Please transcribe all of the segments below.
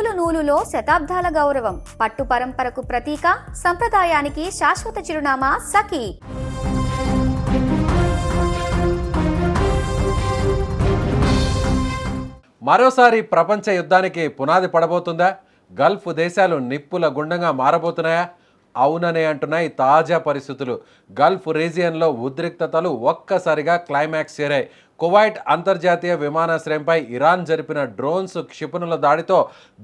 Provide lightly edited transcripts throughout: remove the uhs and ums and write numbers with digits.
నూలు నూలులో శతాబ్దాల గౌరవం, పట్టు పరంపరకు ప్రతీక, సంప్రదాయానికి శాశ్వత చిరునామా సఖీ. మరోసారి ప్రపంచ యుద్ధానికి పునాది పడబోతుందా? గల్ఫ్ దేశాలు నిప్పుల గుండంగా మారబోతున్నాయా? అవుననే అంటున్నాయి తాజా పరిస్థితులు. గల్ఫ్ రీజియన్లో ఉద్రిక్తతలు ఒక్కసారిగా క్లైమాక్స్ చేరాయి. కువైట్ అంతర్జాతీయ విమానాశ్రయంపై ఇరాన్ జరిపిన డ్రోన్స్ క్షిపణుల దాడితో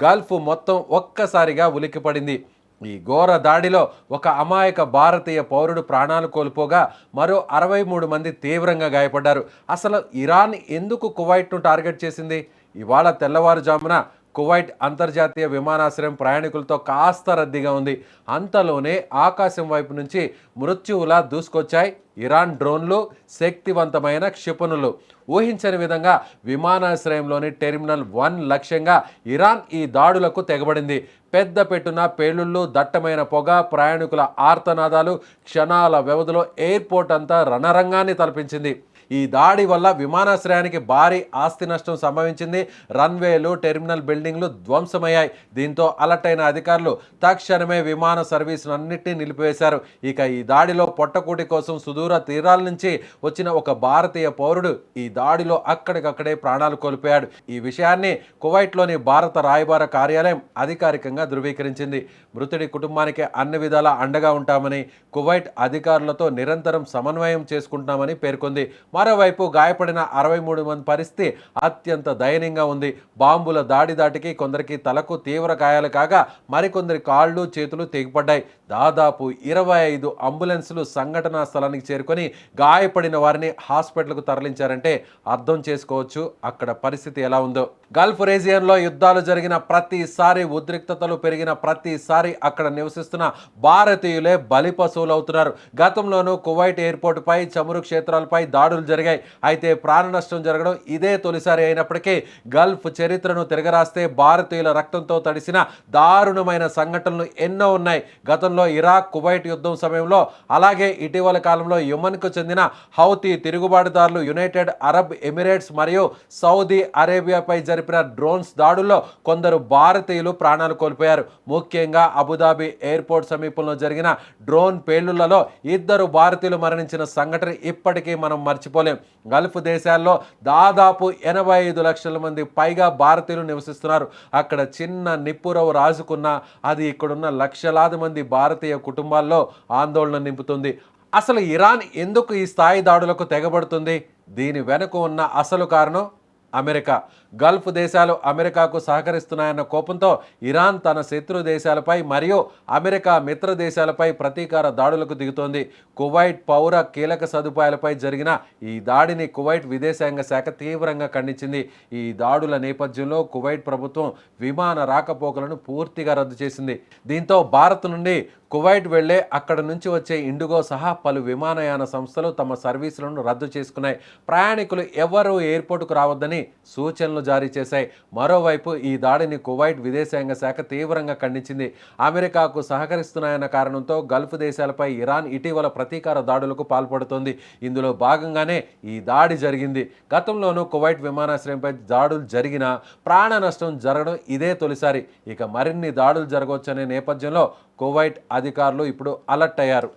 గల్ఫ్ మొత్తం ఒక్కసారిగా ఉలిక్కిపడింది. ఈ ఘోర దాడిలో ఒక అమాయక భారతీయ పౌరుడు ప్రాణాలు కోల్పోగా మరో 63 మంది తీవ్రంగా గాయపడ్డారు. అసలు ఇరాన్ ఎందుకు కువైట్ను టార్గెట్ చేసింది? ఇవాళ తెల్లవారుజామున కువైట్ అంతర్జాతీయ విమానాశ్రయం ప్రయాణికులతో కాస్త రద్దీగా ఉంది. అంతలోనే ఆకాశం వైపు నుంచి మృత్యువులా దూసుకొచ్చాయి ఇరాన్ డ్రోన్లు, శక్తివంతమైన క్షిపణులు. ఊహించని విధంగా విమానాశ్రయంలోని టెర్మినల్ 1 లక్ష్యంగా ఇరాన్ ఈ దాడులకు తెగబడింది. పెద్ద పెట్టున పేలుళ్ళు, దట్టమైన పొగ, ప్రయాణికుల ఆర్తనాదాలు, క్షణాల వ్యవధిలో ఎయిర్పోర్ట్ అంతా రణరంగాన్ని తలపించింది. ఈ దాడి వల్ల విమానాశ్రయానికి భారీ ఆస్తి నష్టం సంభవించింది. రన్వేలు, టెర్మినల్ బిల్డింగ్లు ధ్వంసమయ్యాయి. దీంతో అలర్ట్ అయిన అధికారులు తక్షణమే విమాన సర్వీసులన్నింటినీ నిలిపివేశారు. ఇక ఈ దాడిలో పొట్టకూటి కోసం సుదూర తీరాల నుంచి వచ్చిన ఒక భారతీయ పౌరుడు ఈ దాడిలో అక్కడికక్కడే ప్రాణాలు కోల్పోయాడు. ఈ విషయాన్ని కువైట్లోని భారత రాయబార కార్యాలయం అధికారికంగా ధృవీకరించింది. మృతుడి కుటుంబానికి అన్ని విధాలా అండగా ఉంటామని, కువైట్ అధికారులతో నిరంతరం సమన్వయం చేసుకుంటున్నామని పేర్కొంది. మరోవైపు గాయపడిన 63 మంది పరిస్థితి అత్యంత దయనీయంగా ఉంది. బాంబుల దాటికి కొందరికి తలకు తీవ్ర గాయాలు కాగా మరికొందరి కాళ్ళు, చేతులు తెగిపడ్డాయి. దాదాపు 25 అంబులెన్సులు సంఘటనా స్థలానికి చేరుకొని గాయపడిన వారిని హాస్పిటల్కు తరలించారంటే అర్థం చేసుకోవచ్చు అక్కడ పరిస్థితి ఎలా ఉందో. గల్ఫ్ రీజియన్లో యుద్ధాలు జరిగిన ప్రతిసారి, ఉద్రిక్తతలు పెరిగిన ప్రతిసారి అక్కడ నివసిస్తున్న భారతీయులే బలిపశువులు అవుతున్నారు. గతంలోనూ కువైట్ ఎయిర్పోర్టుపై, చమురు క్షేత్రాలపై దాడులు జరిగాయి. అయితే ప్రాణ నష్టం జరగడం ఇదే తొలిసారి అయినప్పటికీ గల్ఫ్ చరిత్రను తిరగరాస్తే భారతీయుల రక్తంతో తడిసిన దారుణమైన సంఘటనలు ఎన్నో ఉన్నాయి. గతంలో ఇరాక్, కువైట్ యుద్ధం సమయంలో, అలాగే ఇటీవల కాలంలో యెమెన్కు చెందిన హౌతీ తిరుగుబాటుదారులు, యునైటెడ్ అరబ్ ఎమిరేట్స్ మరియు సౌదీ అరేబియాపై జరిపిన డ్రోన్స్ దాడుల్లో కొందరు భారతీయులు ప్రాణాలు కోల్పోయారు. ముఖ్యంగా అబుదాబి ఎయిర్పోర్ట్ సమీపంలో జరిగిన డ్రోన్ పేలుళ్లలో 2 భారతీయులు మరణించిన సంఘటన ఇప్పటికీ మనం మర్చిపోలేం. గల్ఫ్ దేశాల్లో దాదాపు 85 లక్షల మంది పైగా భారతీయులు నివసిస్తున్నారు. అక్కడ చిన్న నిప్పురవు రాజుకున్నా అది ఇక్కడున్న లక్షలాది మంది భారతీయ కుటుంబాల్లో ఆందోళన నింపుతుంది. అసలు ఇరాన్ ఎందుకు ఈ స్థాయి దాడులకు తెగబడుతుంది? దీని వెనుక ఉన్న అసలు కారణం అమెరికా. గల్ఫ్ దేశాలు అమెరికాకు సహకరిస్తున్నాయన్న కోపంతో ఇరాన్ తన శత్రు దేశాలపై మరియు అమెరికా మిత్ర దేశాలపై ప్రతీకార దాడులకు దిగుతోంది. కువైట్ పౌర కీలక సదుపాయాలపై జరిగిన ఈ దాడిని కువైట్ విదేశాంగ శాఖ తీవ్రంగా ఖండించింది. ఈ దాడుల నేపథ్యంలో కువైట్ ప్రభుత్వం విమాన రాకపోకలను పూర్తిగా రద్దు చేసింది. దీంతో భారత్ నుండి కువైట్ వెళ్లే, అక్కడ నుంచి వచ్చే ఇండిగో సహా పలు విమానయాన సంస్థలు తమ సర్వీసులను రద్దు చేసుకున్నాయి. ప్రయాణికులు ఎవరూ ఎయిర్పోర్టుకు రావద్దని సూచనలు జారీ చేశాయి. మరోవైపు ఈ దాడిని కువైట్ విదేశాంగ శాఖ తీవ్రంగా ఖండించింది. అమెరికాకు సహకరిస్తున్నాయన్న కారణంతో గల్ఫ్ దేశాలపై ఇరాన్ ఇటీవల ప్రతీకార దాడులకు పాల్పడుతోంది. ఇందులో భాగంగానే ఈ దాడి జరిగింది. గతంలోనూ కువైట్ విమానాశ్రయంపై దాడులు జరిగినా ప్రాణ నష్టం జరగడం ఇదే తొలిసారి. ఇక మరిన్ని దాడులు జరగవచ్చనే నేపథ్యంలో కువైట్ అధికారులు ఇప్పుడు అలర్ట్ అయ్యారు.